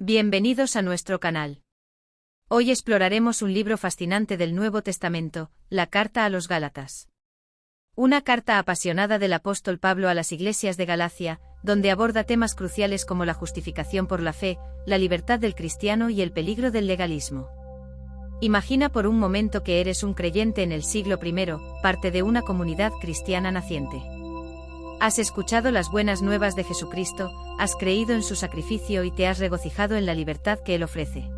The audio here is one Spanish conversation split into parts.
Bienvenidos a nuestro canal. Hoy exploraremos un libro fascinante del Nuevo Testamento, la Carta a los Gálatas. Una carta apasionada del apóstol Pablo a las iglesias de Galacia, donde aborda temas cruciales como la justificación por la fe, la libertad del cristiano y el peligro del legalismo. Imagina por un momento que eres un creyente en el siglo I, parte de una comunidad cristiana naciente. Has escuchado las buenas nuevas de Jesucristo, has creído en su sacrificio y te has regocijado en la libertad que Él ofrece.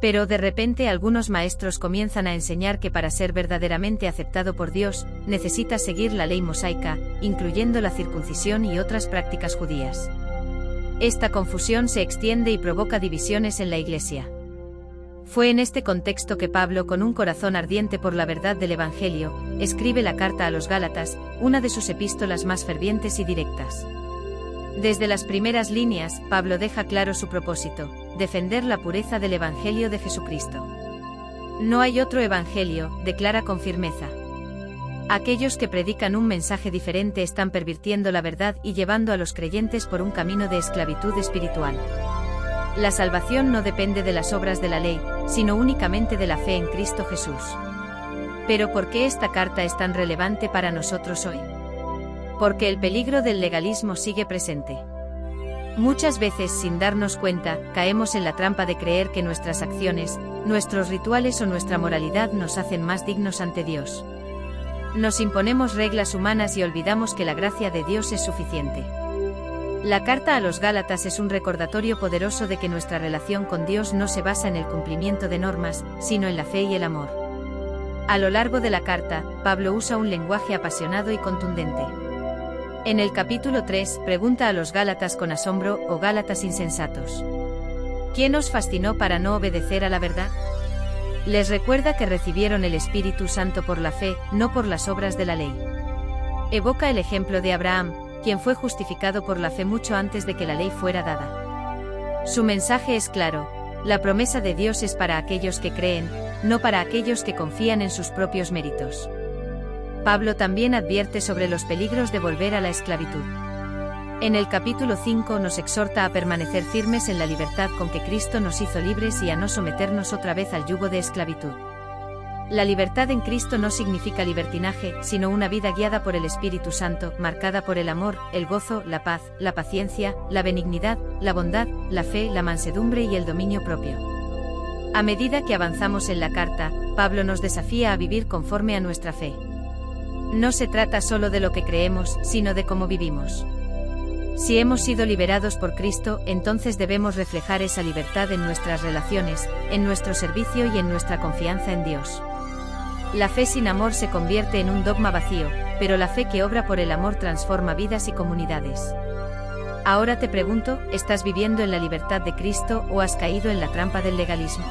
Pero de repente algunos maestros comienzan a enseñar que para ser verdaderamente aceptado por Dios, necesitas seguir la ley mosaica, incluyendo la circuncisión y otras prácticas judías. Esta confusión se extiende y provoca divisiones en la Iglesia. Fue en este contexto que Pablo, con un corazón ardiente por la verdad del Evangelio, escribe la carta a los Gálatas, una de sus epístolas más fervientes y directas. Desde las primeras líneas, Pablo deja claro su propósito: defender la pureza del Evangelio de Jesucristo. No hay otro Evangelio, declara con firmeza. Aquellos que predican un mensaje diferente están pervirtiendo la verdad y llevando a los creyentes por un camino de esclavitud espiritual. La salvación no depende de las obras de la ley, sino únicamente de la fe en Cristo Jesús. Pero ¿por qué esta carta es tan relevante para nosotros hoy? Porque el peligro del legalismo sigue presente. Muchas veces, sin darnos cuenta, caemos en la trampa de creer que nuestras acciones, nuestros rituales o nuestra moralidad nos hacen más dignos ante Dios. Nos imponemos reglas humanas y olvidamos que la gracia de Dios es suficiente. La carta a los Gálatas es un recordatorio poderoso de que nuestra relación con Dios no se basa en el cumplimiento de normas, sino en la fe y el amor. A lo largo de la carta, Pablo usa un lenguaje apasionado y contundente. En el capítulo 3, pregunta a los Gálatas con asombro: «¿Oh Gálatas insensatos? ¿Quién os fascinó para no obedecer a la verdad?». Les recuerda que recibieron el Espíritu Santo por la fe, no por las obras de la ley. Evoca el ejemplo de Abraham, quien fue justificado por la fe mucho antes de que la ley fuera dada. Su mensaje es claro: la promesa de Dios es para aquellos que creen, no para aquellos que confían en sus propios méritos. Pablo también advierte sobre los peligros de volver a la esclavitud. En el capítulo 5 nos exhorta a permanecer firmes en la libertad con que Cristo nos hizo libres y a no someternos otra vez al yugo de esclavitud. La libertad en Cristo no significa libertinaje, sino una vida guiada por el Espíritu Santo, marcada por el amor, el gozo, la paz, la paciencia, la benignidad, la bondad, la fe, la mansedumbre y el dominio propio. A medida que avanzamos en la carta, Pablo nos desafía a vivir conforme a nuestra fe. No se trata solo de lo que creemos, sino de cómo vivimos. Si hemos sido liberados por Cristo, entonces debemos reflejar esa libertad en nuestras relaciones, en nuestro servicio y en nuestra confianza en Dios. La fe sin amor se convierte en un dogma vacío, pero la fe que obra por el amor transforma vidas y comunidades. Ahora te pregunto, ¿estás viviendo en la libertad de Cristo o has caído en la trampa del legalismo?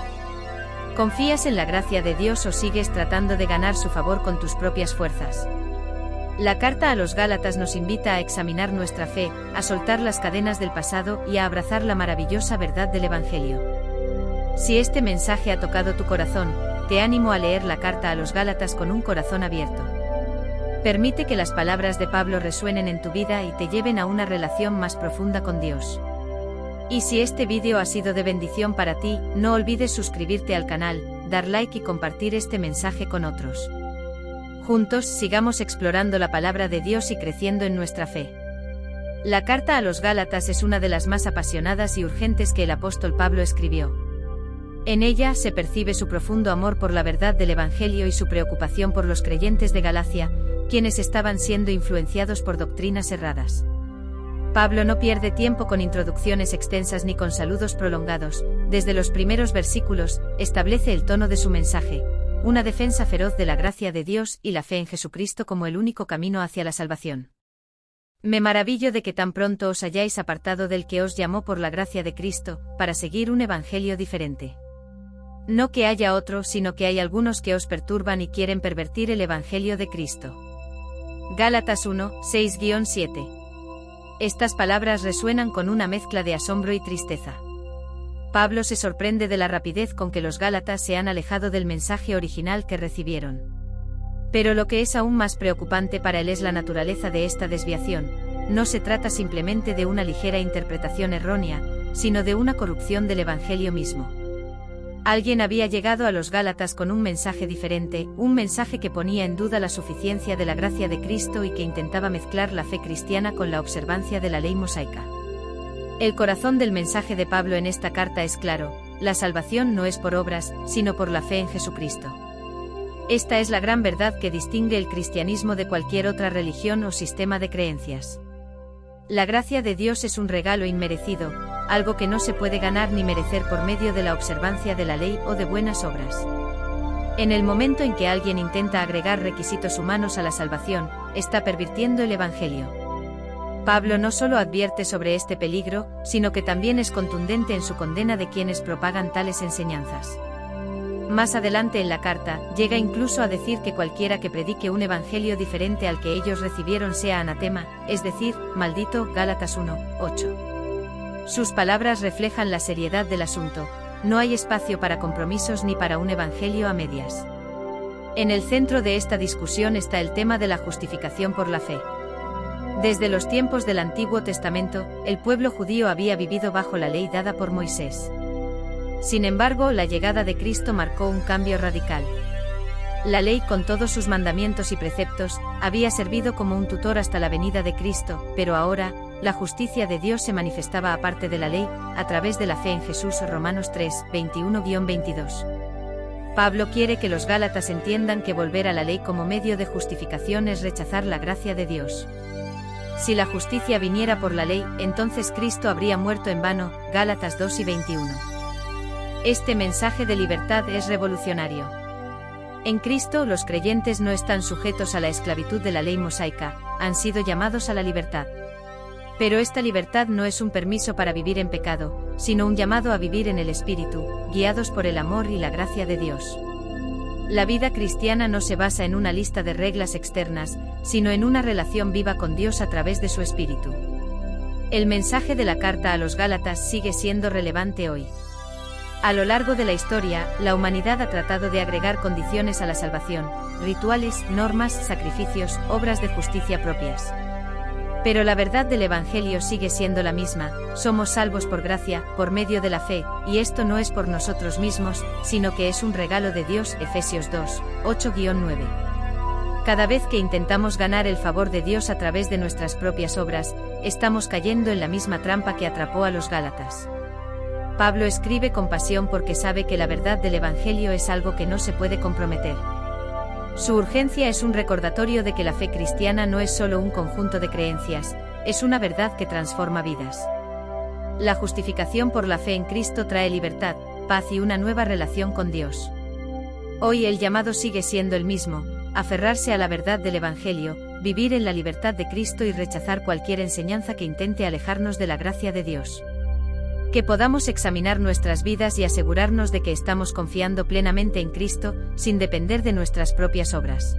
¿Confías en la gracia de Dios o sigues tratando de ganar su favor con tus propias fuerzas? La carta a los Gálatas nos invita a examinar nuestra fe, a soltar las cadenas del pasado y a abrazar la maravillosa verdad del Evangelio. Si este mensaje ha tocado tu corazón, te animo a leer la carta a los Gálatas con un corazón abierto. Permite que las palabras de Pablo resuenen en tu vida y te lleven a una relación más profunda con Dios. Y si este vídeo ha sido de bendición para ti, no olvides suscribirte al canal, dar like y compartir este mensaje con otros. Juntos sigamos explorando la palabra de Dios y creciendo en nuestra fe. La carta a los Gálatas es una de las más apasionadas y urgentes que el apóstol Pablo escribió. En ella se percibe su profundo amor por la verdad del Evangelio y su preocupación por los creyentes de Galacia, quienes estaban siendo influenciados por doctrinas erradas. Pablo no pierde tiempo con introducciones extensas ni con saludos prolongados. Desde los primeros versículos, establece el tono de su mensaje: una defensa feroz de la gracia de Dios y la fe en Jesucristo como el único camino hacia la salvación. Me maravillo de que tan pronto os hayáis apartado del que os llamó por la gracia de Cristo, para seguir un evangelio diferente. No que haya otro, sino que hay algunos que os perturban y quieren pervertir el evangelio de Cristo. Gálatas 1, 6-7. Estas palabras resuenan con una mezcla de asombro y tristeza. Pablo se sorprende de la rapidez con que los Gálatas se han alejado del mensaje original que recibieron. Pero lo que es aún más preocupante para él es la naturaleza de esta desviación. No se trata simplemente de una ligera interpretación errónea, sino de una corrupción del Evangelio mismo. Alguien había llegado a los Gálatas con un mensaje diferente, un mensaje que ponía en duda la suficiencia de la gracia de Cristo y que intentaba mezclar la fe cristiana con la observancia de la ley mosaica. El corazón del mensaje de Pablo en esta carta es claro: la salvación no es por obras, sino por la fe en Jesucristo. Esta es la gran verdad que distingue el cristianismo de cualquier otra religión o sistema de creencias. La gracia de Dios es un regalo inmerecido, algo que no se puede ganar ni merecer por medio de la observancia de la ley o de buenas obras. En el momento en que alguien intenta agregar requisitos humanos a la salvación, está pervirtiendo el Evangelio. Pablo no solo advierte sobre este peligro, sino que también es contundente en su condena de quienes propagan tales enseñanzas. Más adelante en la carta, llega incluso a decir que cualquiera que predique un evangelio diferente al que ellos recibieron sea anatema, es decir, maldito. Gálatas 1:8. Sus palabras reflejan la seriedad del asunto: no hay espacio para compromisos ni para un evangelio a medias. En el centro de esta discusión está el tema de la justificación por la fe. Desde los tiempos del Antiguo Testamento, el pueblo judío había vivido bajo la ley dada por Moisés. Sin embargo, la llegada de Cristo marcó un cambio radical. La ley, con todos sus mandamientos y preceptos, había servido como un tutor hasta la venida de Cristo, pero ahora, la justicia de Dios se manifestaba aparte de la ley, a través de la fe en Jesús. Romanos 3, 21-22. Pablo quiere que los Gálatas entiendan que volver a la ley como medio de justificación es rechazar la gracia de Dios. Si la justicia viniera por la ley, entonces Cristo habría muerto en vano. Gálatas 2:21. Este mensaje de libertad es revolucionario. En Cristo los creyentes no están sujetos a la esclavitud de la ley mosaica, han sido llamados a la libertad. Pero esta libertad no es un permiso para vivir en pecado, sino un llamado a vivir en el Espíritu, guiados por el amor y la gracia de Dios. La vida cristiana no se basa en una lista de reglas externas, sino en una relación viva con Dios a través de su Espíritu. El mensaje de la carta a los Gálatas sigue siendo relevante hoy. A lo largo de la historia, la humanidad ha tratado de agregar condiciones a la salvación: rituales, normas, sacrificios, obras de justicia propias. Pero la verdad del Evangelio sigue siendo la misma: somos salvos por gracia, por medio de la fe, y esto no es por nosotros mismos, sino que es un regalo de Dios. Efesios 2, 8-9. Cada vez que intentamos ganar el favor de Dios a través de nuestras propias obras, estamos cayendo en la misma trampa que atrapó a los Gálatas. Pablo escribe con pasión porque sabe que la verdad del Evangelio es algo que no se puede comprometer. Su urgencia es un recordatorio de que la fe cristiana no es solo un conjunto de creencias, es una verdad que transforma vidas. La justificación por la fe en Cristo trae libertad, paz y una nueva relación con Dios. Hoy el llamado sigue siendo el mismo: aferrarse a la verdad del Evangelio, vivir en la libertad de Cristo y rechazar cualquier enseñanza que intente alejarnos de la gracia de Dios. Que podamos examinar nuestras vidas y asegurarnos de que estamos confiando plenamente en Cristo, sin depender de nuestras propias obras.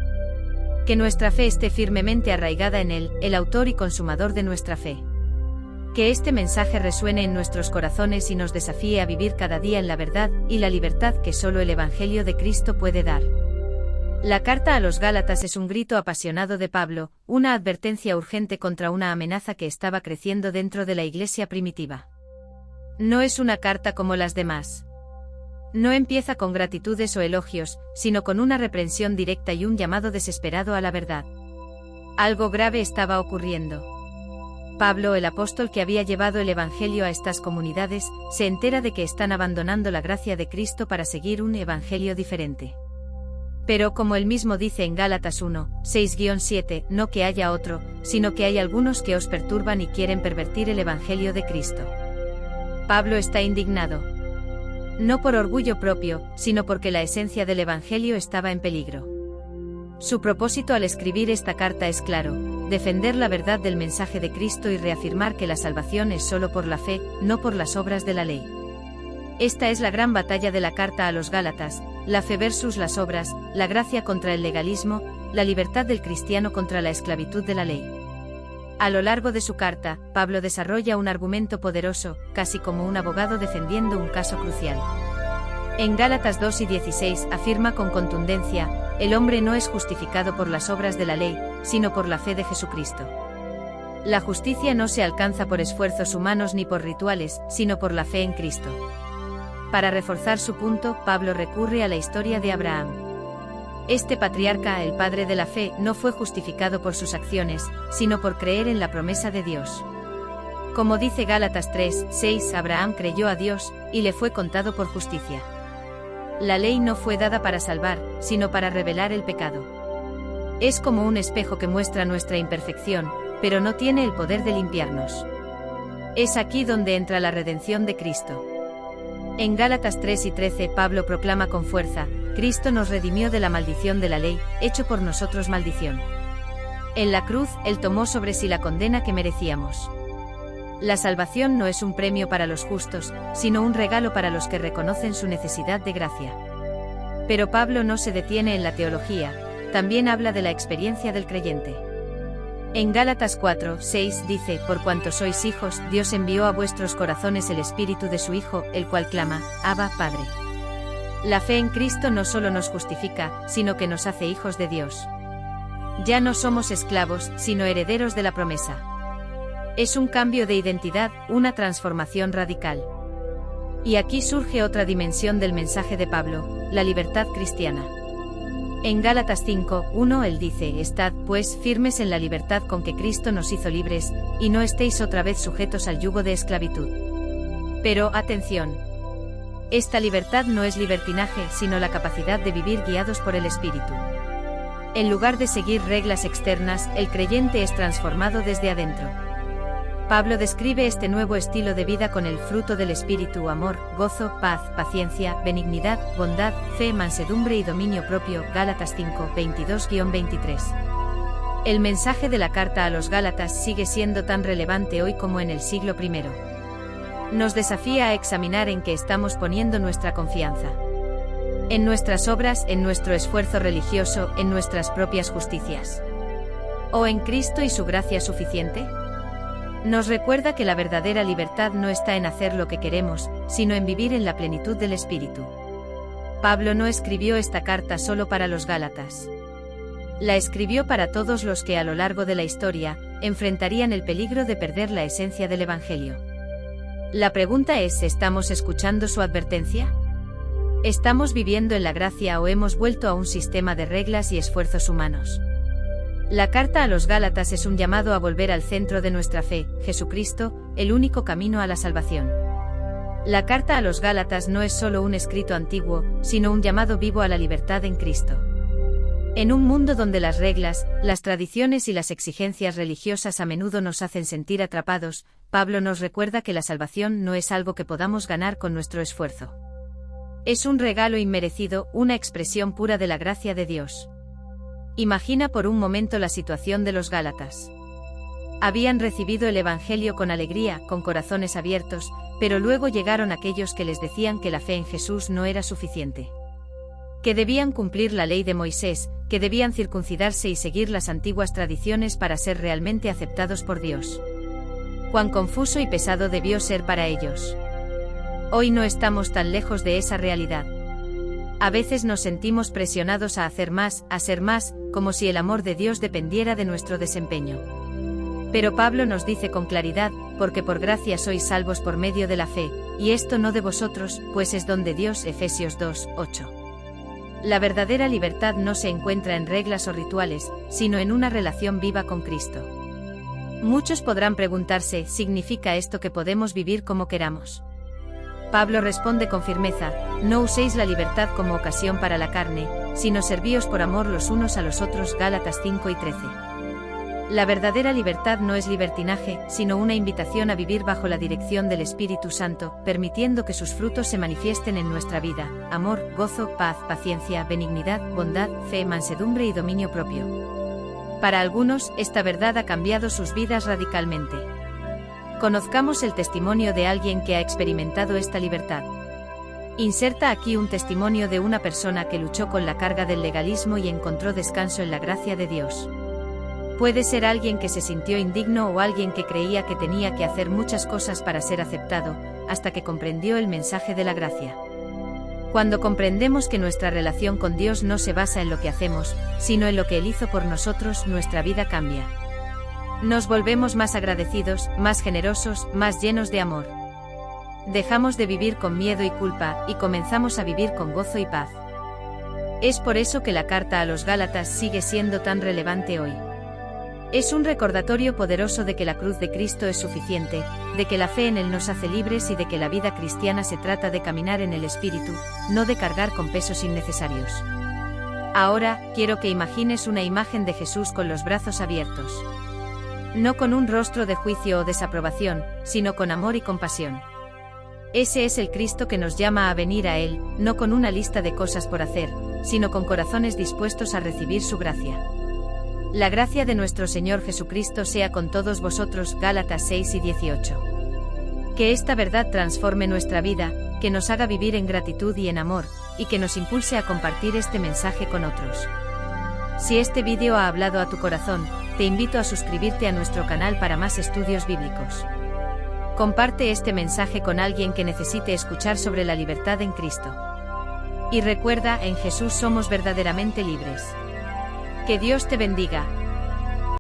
Que nuestra fe esté firmemente arraigada en Él, el autor y consumador de nuestra fe. Que este mensaje resuene en nuestros corazones y nos desafíe a vivir cada día en la verdad y la libertad que solo el Evangelio de Cristo puede dar. La carta a los Gálatas es un grito apasionado de Pablo, una advertencia urgente contra una amenaza que estaba creciendo dentro de la iglesia primitiva. No es una carta como las demás. No empieza con gratitudes o elogios, sino con una reprensión directa y un llamado desesperado a la verdad. Algo grave estaba ocurriendo. Pablo, el apóstol que había llevado el Evangelio a estas comunidades, se entera de que están abandonando la gracia de Cristo para seguir un evangelio diferente. Pero como él mismo dice en Gálatas 1, 6-7, no que haya otro, sino que hay algunos que os perturban y quieren pervertir el Evangelio de Cristo. Pablo está indignado. No por orgullo propio, sino porque la esencia del Evangelio estaba en peligro. Su propósito al escribir esta carta es claro: defender la verdad del mensaje de Cristo y reafirmar que la salvación es solo por la fe, no por las obras de la ley. Esta es la gran batalla de la carta a los Gálatas: la fe versus las obras, la gracia contra el legalismo, la libertad del cristiano contra la esclavitud de la ley. A lo largo de su carta, Pablo desarrolla un argumento poderoso, casi como un abogado defendiendo un caso crucial. En Gálatas 2:16 afirma con contundencia: el hombre no es justificado por las obras de la ley, sino por la fe de Jesucristo. La justicia no se alcanza por esfuerzos humanos ni por rituales, sino por la fe en Cristo. Para reforzar su punto, Pablo recurre a la historia de Abraham. Este patriarca, el padre de la fe, no fue justificado por sus acciones, sino por creer en la promesa de Dios. Como dice Gálatas 3:6, Abraham creyó a Dios, y le fue contado por justicia. La ley no fue dada para salvar, sino para revelar el pecado. Es como un espejo que muestra nuestra imperfección, pero no tiene el poder de limpiarnos. Es aquí donde entra la redención de Cristo. En Gálatas 3:13 Pablo proclama con fuerza: Cristo nos redimió de la maldición de la ley, hecho por nosotros maldición. En la cruz, Él tomó sobre sí la condena que merecíamos. La salvación no es un premio para los justos, sino un regalo para los que reconocen su necesidad de gracia. Pero Pablo no se detiene en la teología, también habla de la experiencia del creyente. En Gálatas 4:6 dice: Por cuanto sois hijos, Dios envió a vuestros corazones el Espíritu de su Hijo, el cual clama: Abba, Padre. La fe en Cristo no solo nos justifica, sino que nos hace hijos de Dios. Ya no somos esclavos, sino herederos de la promesa. Es un cambio de identidad, una transformación radical. Y aquí surge otra dimensión del mensaje de Pablo: la libertad cristiana. En Gálatas 5:1 él dice: Estad, pues, firmes en la libertad con que Cristo nos hizo libres, y no estéis otra vez sujetos al yugo de esclavitud. Pero, atención. Esta libertad no es libertinaje, sino la capacidad de vivir guiados por el Espíritu. En lugar de seguir reglas externas, el creyente es transformado desde adentro. Pablo describe este nuevo estilo de vida con el fruto del Espíritu: amor, gozo, paz, paciencia, benignidad, bondad, fe, mansedumbre y dominio propio. Gálatas 5:22-23. El mensaje de la carta a los Gálatas sigue siendo tan relevante hoy como en el siglo I. Nos desafía a examinar en qué estamos poniendo nuestra confianza. En nuestras obras, en nuestro esfuerzo religioso, en nuestras propias justicias. ¿O en Cristo y su gracia suficiente? Nos recuerda que la verdadera libertad no está en hacer lo que queremos, sino en vivir en la plenitud del Espíritu. Pablo no escribió esta carta solo para los Gálatas. La escribió para todos los que a lo largo de la historia enfrentarían el peligro de perder la esencia del Evangelio. La pregunta es: ¿estamos escuchando su advertencia? ¿Estamos viviendo en la gracia o hemos vuelto a un sistema de reglas y esfuerzos humanos? La carta a los Gálatas es un llamado a volver al centro de nuestra fe, Jesucristo, el único camino a la salvación. La carta a los Gálatas no es solo un escrito antiguo, sino un llamado vivo a la libertad en Cristo. En un mundo donde las reglas, las tradiciones y las exigencias religiosas a menudo nos hacen sentir atrapados, Pablo nos recuerda que la salvación no es algo que podamos ganar con nuestro esfuerzo. Es un regalo inmerecido, una expresión pura de la gracia de Dios. Imagina por un momento la situación de los Gálatas. Habían recibido el Evangelio con alegría, con corazones abiertos, pero luego llegaron aquellos que les decían que la fe en Jesús no era suficiente. Que debían cumplir la ley de Moisés, que debían circuncidarse y seguir las antiguas tradiciones para ser realmente aceptados por Dios. Cuán confuso y pesado debió ser para ellos. Hoy no estamos tan lejos de esa realidad. A veces nos sentimos presionados a hacer más, a ser más, como si el amor de Dios dependiera de nuestro desempeño. Pero Pablo nos dice con claridad: porque por gracia sois salvos por medio de la fe, y esto no de vosotros, pues es don de Dios. Efesios 2:8. La verdadera libertad no se encuentra en reglas o rituales, sino en una relación viva con Cristo. Muchos podrán preguntarse: ¿significa esto que podemos vivir como queramos? Pablo responde con firmeza: no uséis la libertad como ocasión para la carne, sino servíos por amor los unos a los otros. Gálatas 5:13. La verdadera libertad no es libertinaje, sino una invitación a vivir bajo la dirección del Espíritu Santo, permitiendo que sus frutos se manifiesten en nuestra vida: amor, gozo, paz, paciencia, benignidad, bondad, fe, mansedumbre y dominio propio. Para algunos, esta verdad ha cambiado sus vidas radicalmente. Conozcamos el testimonio de alguien que ha experimentado esta libertad. Inserta aquí un testimonio de una persona que luchó con la carga del legalismo y encontró descanso en la gracia de Dios. Puede ser alguien que se sintió indigno o alguien que creía que tenía que hacer muchas cosas para ser aceptado, hasta que comprendió el mensaje de la gracia. Cuando comprendemos que nuestra relación con Dios no se basa en lo que hacemos, sino en lo que Él hizo por nosotros, nuestra vida cambia. Nos volvemos más agradecidos, más generosos, más llenos de amor. Dejamos de vivir con miedo y culpa, y comenzamos a vivir con gozo y paz. Es por eso que la carta a los Gálatas sigue siendo tan relevante hoy. Es un recordatorio poderoso de que la cruz de Cristo es suficiente, de que la fe en Él nos hace libres y de que la vida cristiana se trata de caminar en el Espíritu, no de cargar con pesos innecesarios. Ahora, quiero que imagines una imagen de Jesús con los brazos abiertos. No con un rostro de juicio o desaprobación, sino con amor y compasión. Ese es el Cristo que nos llama a venir a Él, no con una lista de cosas por hacer, sino con corazones dispuestos a recibir su gracia. La gracia de nuestro Señor Jesucristo sea con todos vosotros. Gálatas 6 y 18. Que esta verdad transforme nuestra vida, que nos haga vivir en gratitud y en amor, y que nos impulse a compartir este mensaje con otros. Si este vídeo ha hablado a tu corazón, te invito a suscribirte a nuestro canal para más estudios bíblicos. Comparte este mensaje con alguien que necesite escuchar sobre la libertad en Cristo. Y recuerda, en Jesús somos verdaderamente libres. Que Dios te bendiga.